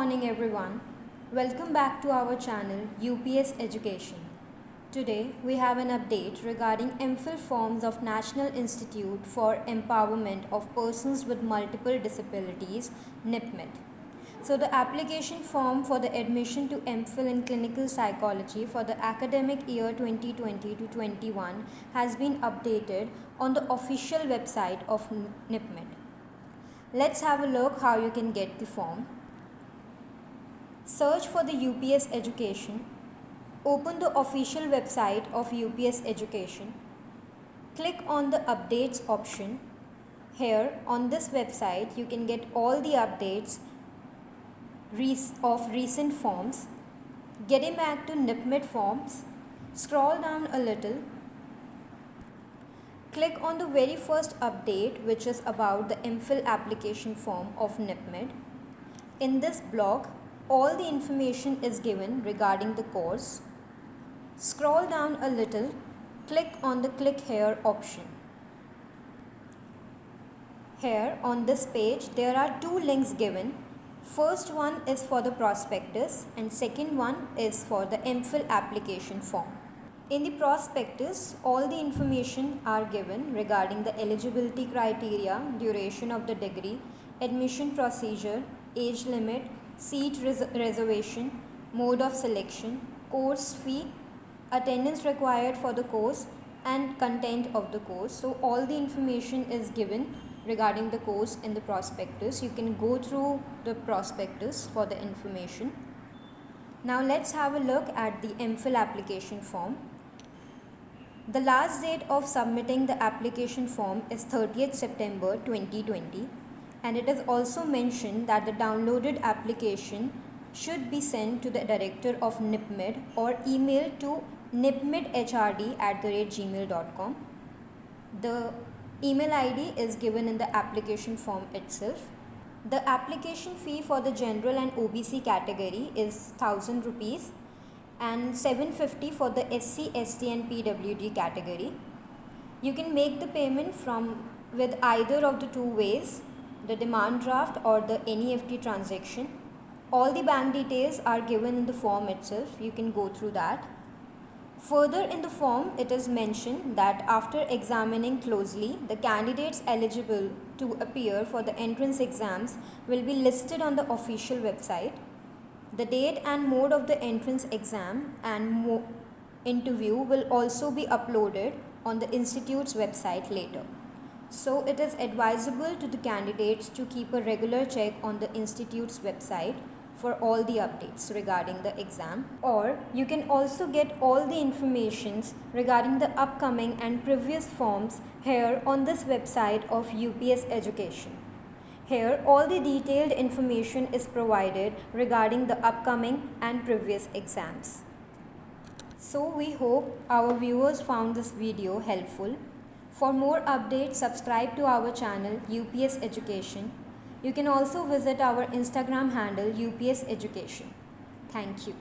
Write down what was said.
morning everyone. Welcome back to our channel UPS Education. Today we have an update regarding MPhil forms of National Institute for Empowerment of Persons with Multiple Disabilities NIPMID. So the application form for the admission to MPhil in clinical psychology for the academic year 2020 to 21 has been updated on the official website of NIPMID. Let's have a look how you can get the form. Search for the UPS Education. Open the official website of UPS Education. Click on the updates option. Here on this website you can get all the updates of recent forms. Getting back to NIPMID forms, scroll down a little. Click on the very first update, which is about the MPhil application form of NIPMID. In this block, all the information is given regarding the course. Scroll down a little, click on the click here option. Here on this page there are two links given. First one is for the prospectus and second one is for the MPhil application form. In the prospectus, all the information are given regarding the eligibility criteria, duration of the degree, admission procedure, age limit, seat reservation, mode of selection, course fee, attendance required for the course and content of the course. So all the information is given regarding the course in the prospectus. You can go through the prospectus for the information. Now let's have a look at the MPhil application form. The last date of submitting the application form is 30th September 2020. And it is also mentioned that the downloaded application should be sent to the director of NIPMID or emailed to nipmidhrd@gmail.com. The email ID is given in the application form itself. The application fee for the general and OBC category is 1000 rupees and 750 for the SC, ST and PWD category. You can make the payment with either of the two ways, the demand draft or the NEFT transaction. All the bank details are given in the form itself. You can go through that. Further in the form, it is mentioned that after examining closely, the candidates eligible to appear for the entrance exams will be listed on the official website. The date and mode of the entrance exam and interview will also be uploaded on the institute's website later. So it is advisable to the candidates to keep a regular check on the institute's website for all the updates regarding the exam. Or you can also get all the informations regarding the upcoming and previous forms here on this website of UPS Education. Here all the detailed information is provided regarding the upcoming and previous exams. So we hope our viewers found this video helpful. For more updates, subscribe to our channel UPS Education. You can also visit our Instagram handle UPS Education. Thank you.